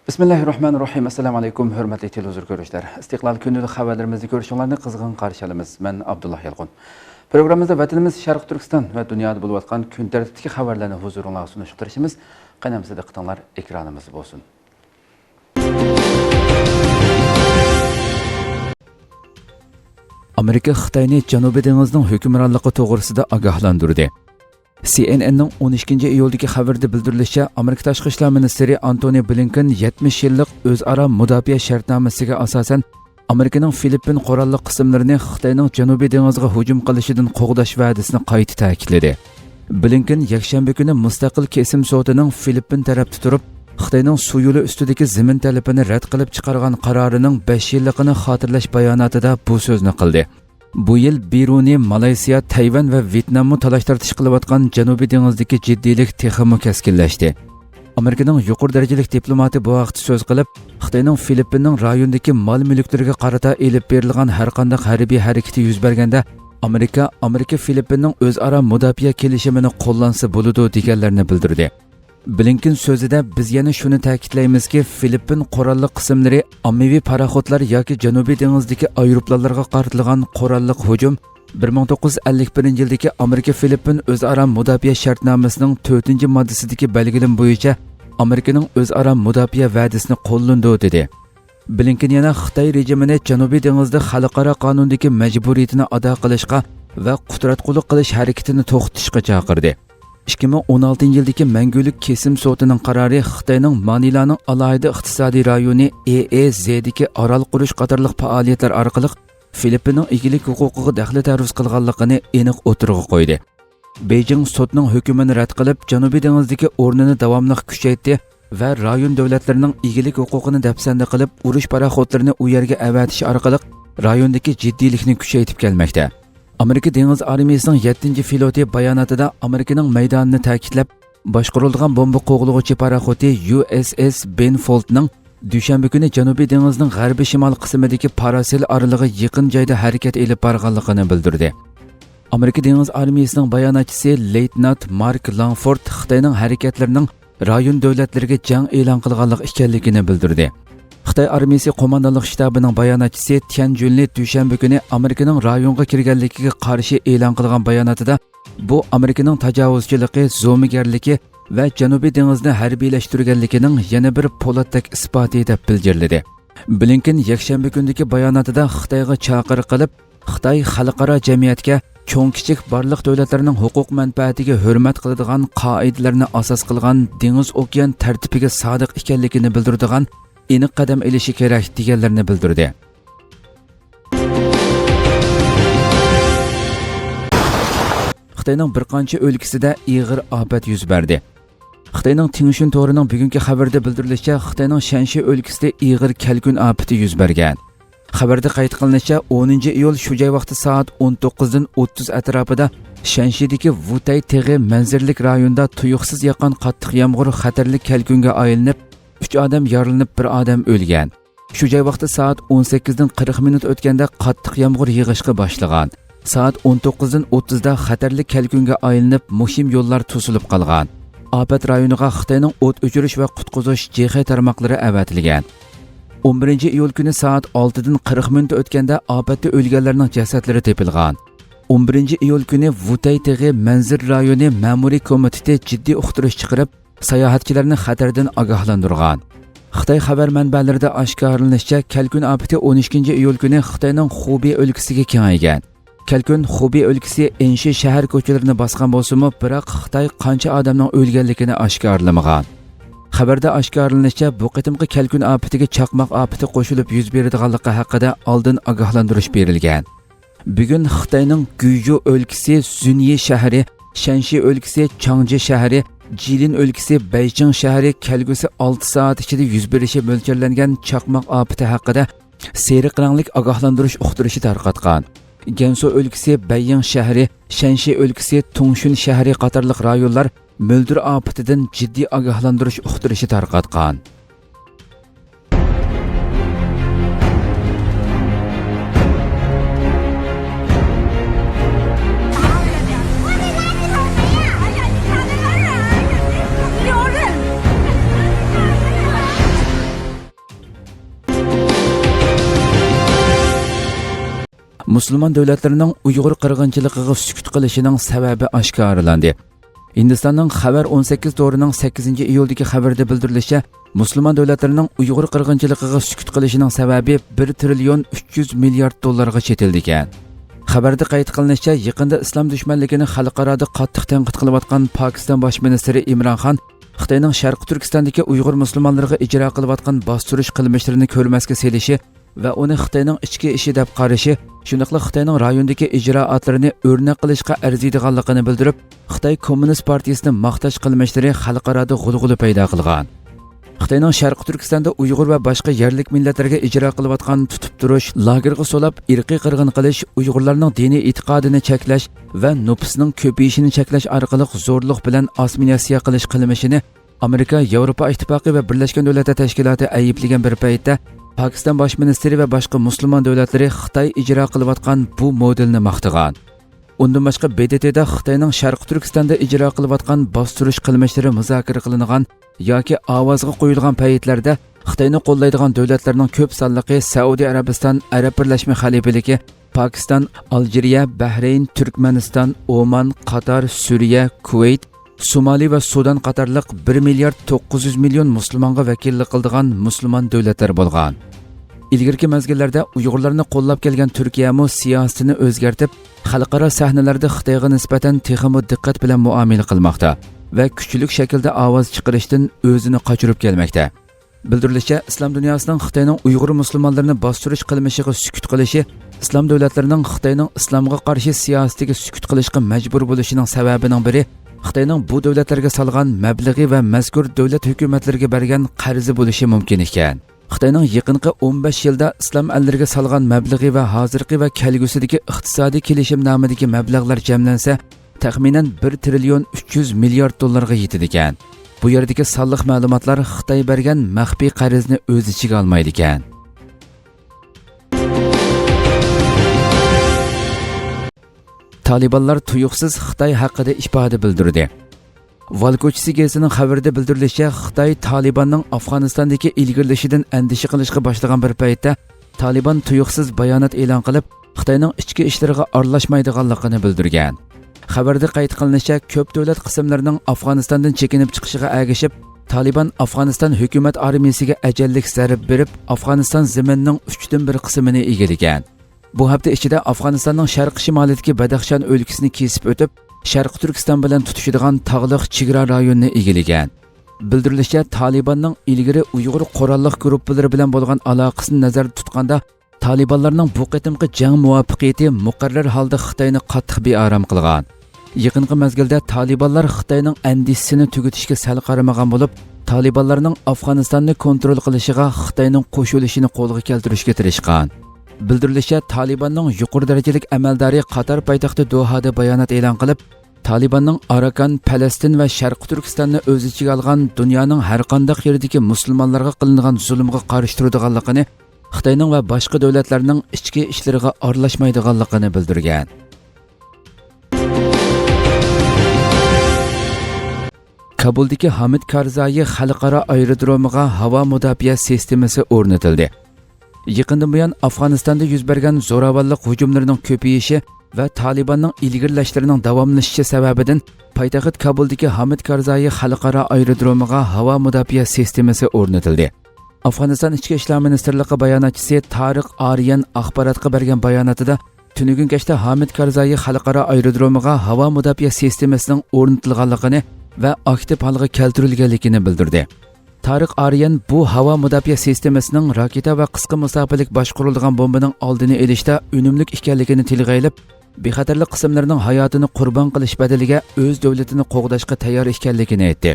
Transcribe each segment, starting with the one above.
Bismillahirrahmanirrahim. Assalamu alaykum, hörmətli televizor görüşlər. İstiqlal günlük xəbərlərimizi görüşünlərini qızğın qarşı alırıq. Mən Abdullah Yalğun. Proqramımızda vətənimiz Şərq Türkistan və dünyada bulub atqan gün tərtibdəki xəbərlərini huzurunuzğa sunuşdurışımız qənəmizdə diqqətinizlər ekranımız olsun. Amerika Xitayni Janubiy dengizning hukmronligi to'g'risida ogohlantirdi. CNN'ning 12 iyuldagi xabarda bildirilishicha, Amerika Tashqi ishlar ministri Antony Blinken 70 yillik o'zaro mudofaa shartnomasiga asosan Amerikaning Filippin qurolli qismlarini Xitoyning Janubiy dengiziga hujum qilishidan qo'g'dash va'dasini qayta ta'kidladi. Blinken yakshanba kuni mustaqil kesim sotining Filippin tarafda turib, Xitoyning suv yo'li ustidagi zamin talabini rad qilib chiqargan qarorining 5 yilligini xotirlash bayonotida bu so'zni qildi. Bu yil Biruni, Malayziya, Tayvan va Vyetnamni talash-tartish qilayotgan Janubiy dengizdagi jiddiylik texmi keskinlashdi. Amerikaning yuqori darajalik diplomati bu vaqtda so'z qilib, Xitoyning Filippinning rayondagi mol-mulklariga qarata elib berilgan har qanday harbiy harakati yuz berganda Amerika Filippinning o'zaro mudofaa kelishimini qo'llansa bo'ladi deganlarini bildirdi. Blinken so'zida biz yana shuni ta'kidlaymizki, Filippin qurolli qismlari ommaviy paraxodlar yoki Janubiy dengizdagi aeroplanlarga qaratilgan qurolli hujum 1951-yildagi Amerika-Filippin o'zaro mudofaa shartnomasining 4-moddasidagi belgilam bo'yicha Amerikaning o'zaro mudofaa va'dasini qo'llandi dedi. Blinken yana Xitoy rejimini Janubiy dengizda xalqaro qonundagi majburiyatini ado qilishga va qudratqullik qilish harakatini to'xtatishga chaqirdi. 2016-yildagi mangulik kesim sotining qarori Xitoyning Manilaning alohida iqtisodiy rayoni EEZdagi orol qurish qatorliq faoliyatlar orqali Filippinning egilik huquqiga daxli taruz qilganligini aniq o'tirg'i qo'ydi. Beijing sotning hukmini rad qilib, Janubiy dengizdagi o'rnini davomli kuchaytirdi va rayon davlatlarining egilik huquqini dafsanda qilib, urush paraxodlarini u yerga avatish orqali rayondagi jiddiylikni kuchaytirib kelmoqda. Amerika dengiz armiyasining 7-floti bayonotida Amerikaning maydonini ta'kidlab, boshqarilgan bomba qo'g'lug'uchi paraxoti USS Benfoldning dushanba kuni Janubiy dengizning g'arbiy shimol qismidagi Parasel oralig'i yaqin joyda harakat elib borganligini bildirdi. Amerika dengiz armiyasining bayonotchisi Leytenant Mark Langford Xitoyning harakatlarining rayon davlatlariga jang e'lon qilganlik ekanligini bildirdi. Xitoy armiyasi qo'mondonlik shtabining bayonotchisi Tian Junli dushanba kuni Amerikaning rayonga kirganligiga qarshi e'lon qilgan bayonotida bu Amerikaning tajovuzchiligi, zo'migarligi va Janubiy dengizni harbiylashtirganligining yana bir po'latdak isboti deb bildirdi. Blinken yakshanba kundagi bayonotida Xitoyga chaqiriq qilib, Xitoy xalqaro jamiyatga cho'ng-kichik barliq davlatlarning huquq manfaatiga hurmat qiladigan qoidalarni asos qilgan dengiz-okean tartibiga sodiq ekanligini bildiradigan aniq qadam olishi kerak deganlarini bildirdi. Xitoyning bir qancha o'lkasida ig'ir ofat yuz berdi. Xitoyning Tingshin to'rining bugungi xabarda bildirilishicha, Xitoyning Shanxi o'lkasida ig'ir kalkun ofati yuz bergan. Xabarda qayd qilinishicha, 10-iyul shu joy vaqti soat 19dan 30 atrofida Shanxidagi Wutay teg'i manzirlik rayonida tuyuqsiz yoqqan qattiq yomg'ir xatarli kalkunga aylanib, 3 odam yaralanib, 1 odam o'lgan. Shu joy vaqti soat 18dan 40 minut o'tganda qattiq yomg'ir yig'ishga boshlagan. Soat 19dan 30da xatarli kalkunga aylanib, muhim yo'llar to'silib qolgan. Ofat rayoniga Xitoyning o't o'chirish va qutqizish JX tarmoqlari avatilgan. 11-iyul kuni soat 6dan 40 minut o'tganda ofatda o'lganlarning jasadlari topilgan. 11-iyul kuni Wutay teg'i manzir rayoni ma'muriy komiteti jiddiy uqtirish chiqarib, sayohatchilarni xatardan ogohlantirgan. Xitoy xabar manbalarida oshkorlanishicha, kalkun ofati 12-iyul kuni Xitoyning Xubey o'lkasiga kengaygan. Kalkun Xubey o'lkasi Enshi shahar ko'chalarini bosgan bo'lsa-mu, biroq Xitoy qancha odamning o'lganligini oshkorlamagan. Xabarda oshkorlanishicha, bu qitimqi kalkun ofatiga chaqmoq ofati qo'shilib yuz beradiganligi haqida oldin ogohlantirish berilgan. Bugun Xitoyning Guyju o'lkasi Zunyi shahri, Shanxi o'lkasi Changji shahri, Jilin o'lkasi Beijing shahri kelgusi 6 soat ichida yuz berishi mo'ljallangan chaqmoq ofati haqida seriq ranglik ogohlantirish uqtirishi tarqatgan. Gansu o'lkasi Beiying shahri, Shanxi o'lkasi Tongshun shahri qatorliq rayonlar mo'ldir ofatidan jiddiy ogohlantirish uqtirishi tarqatgan. musulmon davlatlarining Uyg'ur qirg'inchiligiga sukut qilishining sababi oshkorlandi. Hindistonning Xabar 18 to'rining 8-iyuldagi xabarda bildirilishicha, musulmon davlatlarining Uyg'ur qirg'inchiligiga sukut qilishining sababi 1 trillion 300 milliard dollarga chetildi ekan. Xabarda qayd qilinishicha, yaqinda islom dushmanligini xalqaroda qattiq tanqid qilayotgan Pokiston bosh ministri Imron Xon Xitoyning Sharqi Turkistondagi Uyg'ur musulmonlariga ijro qilayotgan bostirish qilmishlarini ko'rmasga selishi va uni Xitoyning ichki ishi deb qarashi, shundaqla Xitoyning rayondagi ijroatlarini o'rnak qilishga arziydiganligini bildirib, Xitoy Kommunist partiyasini maqtash qilmishlari xalqaroda g'ulg'ula paydo qilgan. Xitoyning Sharqi Turkistonda Uyg'ur va boshqa yerlik millatlarga ijro qilayotgan tutib turish, lagerga solab irqiy qirg'in qilish, Uyg'urlarning diniy e'tiqodini cheklash va nupusning ko'payishini cheklash orqali zo'rlik bilan assimilyatsiya qilish qilmishini Amerika, Yevropa Ittifoqi va Birlashgan Davlatlar Tashkiloti ayiblagan bir paytda Pokiston bosh ministri va boshqa musulmon davlatlari Xitoy ijro qilayotgan bu modelni maqtagan. Undan boshqa BDTda Xitoyning Sharqi Turkistonda ijro qilayotgan bostirish qilmishlari muzokara qilingan yoki ovozga qo'yilgan paytlarda Xitoyni qo'llaydigan davlatlarning ko'p sonliqi Saudiya Arabiston, Arab Birlashma Xalifaligi, Pokiston, Aljeriya, Bahrayn, Turkmaniston, Oman, Qatar, Suriya, Kuvayt, Somali va Sudan qatorliq 1 milliard 900 million musulmonga vakillik qiladigan musulmon davlatlar bo'lgan. İlgirki mezgillarda Uyg'urlarni qo'llab kelgan Turkiya mu siyosatini o'zgartib, xalqaro sahnalarda Xitoyga nisbatan texmo diqqat bilan muomala qilmoqda va kuchli shaklda ovoz chiqarishdan o'zini qochirib kelmoqda. Bildirilishicha, islom dunyosining Xitoyning Uyg'ur musulmonlarini bostirish qilmishiga sukut qilishi, islom davlatlarining Xitoyning islomga qarshi siyosatiga sukut qilishga majbur bo'lishining sababining biri Xitoyning bu davlatlarga solgan mablag'i va mazkur davlat hukumatlariga bergan qarzi bo'lishi mumkin ekan. Xitoyning yaqinqi 15 yilda islom allariga solgan mablag'i va hozirgi va kelgusidagi iqtisodiy kelishimnomidagi mablag'lar jamlansa, taxminan 1 trillion 300 milliard dollarga yetadi ekan. Bu yerdagi sonliq ma'lumotlar Xitoy bergan maxfiy qarzni o'z ichiga olmaydi ekan. Talibanlar tuyuqsiz Xitoy haqida ifoda bildirdi. Valkochisi gazetasining xabarida bildirilishicha, Xitoy Talibanning Afg'onistondagi ilgirlashidan andisha qilishga boshlagan bir paytda Taliban tuyuqsiz bayonot e'lon qilib, Xitoyning ichki ishlariga aralashmaydiganligini bildirgan. Xabarda qayd qilinishicha, ko'p davlat qismlarining Afg'onistondan chekinib chiqishiga ergashib, Taliban Afg'oniston hukumat armiyasiga ajallik zarb berib, Afg'oniston zaminining 1/3 qismini egallagan. Bu hafta ichida Afg'onistonning sharq-shimolidagi Badaxshon o'lkasini kesib o'tib, Sharqi Turkiston bilan tutishadigan tog'liq chegara rayonini egallagan. Bildirilishicha, Talibanning ilgari Uyg'ur qurolliq guruhlari bilan bo'lgan aloqasini nazarda tutganda, Talibanlarning bu qitimqi jang muvaffaqiyati muqarrar holda Xitoyni qattiq bearam qilgan. Yaqinqi mezgilda Talibanlar Xitoyning andisini tugatishga sal qaramagan bo'lib, Talibanlarning Afg'onistonni kontrol qilishiga Xitoyning qo'shilishini qo'lga keltirishga tirishgan. Bildirilishicha, Talibanning yuqori darajalik amaldori Qatar poytaxti Dohada bayonot e'lon qilib, Talibanning Arakan, Falastin va Sharqi Turkistonni o'z ichiga olgan dunyoning har qanday yeridagi musulmonlarga qilingan zulmga qarshi turadiganligini, Xitoyning va boshqa davlatlarning ichki ishlariga aralashmaydiganligini bildirgan. Kabuldagi Hamid Karzai xalqaro aerodromiga havo mudofaa sistemasi o'rnatildi. Yaqindan buyon Afg'onistonda yuz bergan zo'ravonlik hujumlarining ko'payishi va Talibanning ilgirlashlarining davomlashishi sababidan poytaxt Kabuldagi Hamid Karzai xalqaro aerodromiga havo mudofaa sistemasi o'rnatildi. Afg'oniston ichki ishlar ministrligi bayonotchisi Tariq Aryan axborotga bergan bayonotida tunugun kechda Hamid Karzai xalqaro aerodromiga havo mudofaa sistemasining o'rnatilganligini va aktiv holga keltirilganligini bildirdi. Tariq Aryan bu havo mudofaa sistemasining raketa va qisqa masofalik boshqarilgan bombaning oldini olishda unumli ekanligini tilga olib, bexatarlik qismlarining hayotini qurbon qilish badaliga o'z davlatini qo'g'dashga tayyor ekanligini aytdi.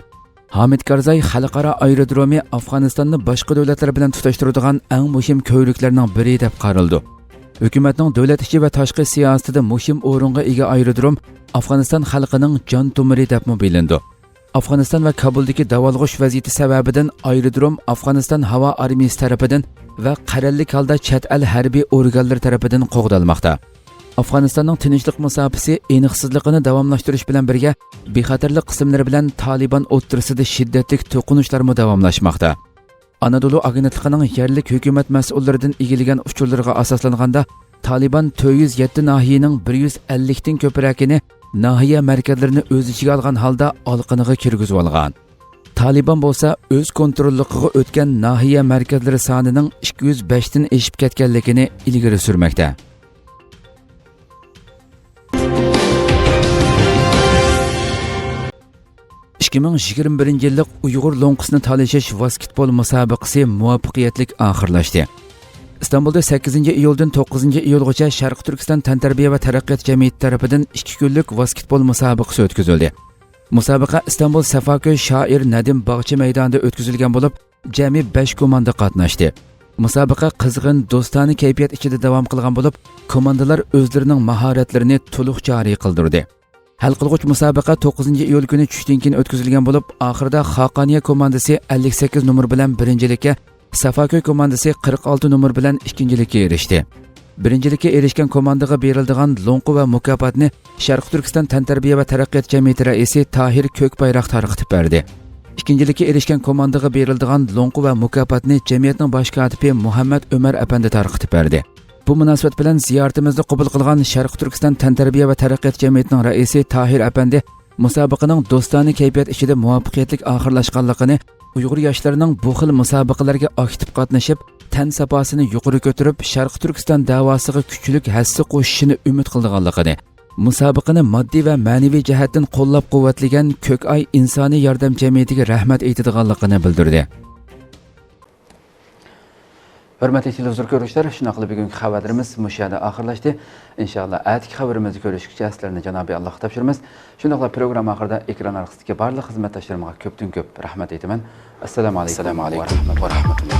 Hamid Karzai xalqaro aerodromi Afg'onistonni boshqa davlatlar bilan tutashtiradigan eng muhim ko'riklarning biri deb qaraldi. Hukumatning davlat ichi va tashqi siyosatida muhim o'ringa ega aerodrom Afg'oniston xalqining jon tomiri deb bilindi. Afg'oniston va Kabuldagi davolg'ish vaziyati sababidan aerodrom Afg'oniston havo armiyasi tarafidan va qarallik holda chet el harbiy organlar tarafidan qo'g'dalmoqda. Afg'onistonning tinchlik musofasi aniqsizligini davomlashtirish bilan birga bexatarlik qismlari bilan Taliban o'rtasida shiddatli to'qinishlar davomlashmoqda. Anadolu agentligining yerlik hukumat mas'ullaridan egilgan uchurlarga asoslanganda Taliban 407 nahiyening 150 dan ko'pragini nahiye merkezlerini o'z ichiga olgan holda olqiniga kirgizib olgan. Taliban bo'lsa o'z kontrolligiga o'tgan nahiye merkezlari sonining 205 dan eshib ketganligini ilgari surmoqda. ...2021 yillik Uyg'ur lo'nqisini talashish basketbol musobaqasi muvaffaqiyatli oxirlashdi. İstanbul'da 8 iyuldan 9 iyulgacha Sharq Turkiston tantarbiya va taraqqiyot jamiyati tarafidan 2 kunlik basketbol musobaqasi o'tkazildi. Musobaqa İstanbul Safaköy shoir Nadim Bog'chi maydonida o'tkazilgan bo'lib, jami 5 komanda qatnashdi. Musobaqa qizg'in, do'stona kayfiyat ichida davom qilgan bo'lib, komandalar o'zlarining mahoratlarini to'liq joriy qildirdi. Hal qilg'uch musobaqa 9 iyul kuni tushdan keyin o'tkazilgan bo'lib, oxirida Xaqoniya komandasi 58 nomer bilan birinchilikka, Safaköy komandasi 46 nomer bilan ikkinchilikka erishdi. Birinchilikka erishgan komandaga beriladigan lo'nqi va mukofotni Sharq Turkiston tantarbiya va taraqqiyot jamiyati raisi Tahir Ko'kbayroq tarqatib berdi. İkinchilikka erishgan komandaga beriladigan lo'nqi va mukofotni jamiyatning bosh kotibi Muhammad Umar apandi tarqatib berdi. Bu munosabat bilan ziyoratimizni qabul qilgan Sharq Turkiston tantarbiya va taraqqiyot jamiyatining raisi Tahir apandi musobaqaning do'stona kayfiyat ichida muvaffaqiyatli oxirlashganligini, Uyg'ur yoshlarining bu xil musobaqalarga aktiv qatnashib, tan safosini yuqori ko'tarib, Sharq Turkiston davosiga kuchlik hassa qo'shishini umid qilganligini, musobaqani moddiy va ma'naviy jihatdan qo'llab-quvvatlagan Ko'kay insoniy yordam jamiyatiga rahmat aytadiganligini bildirdi. Hurmatli televizor ko'ruvchilar, shuna qilib bugungi xabarimiz mushada oxirlashdi. Inshaalloh atki xabarimizni ko'rishgacha sizlarni Janobi Alloh topshiramiz. Shundaqla programma oxirida ekran orqasidagi barliq xizmatdoshlarimga ko'pdan ko'p rahmat aytaman. Assalomu alaykum va rahmatulloh.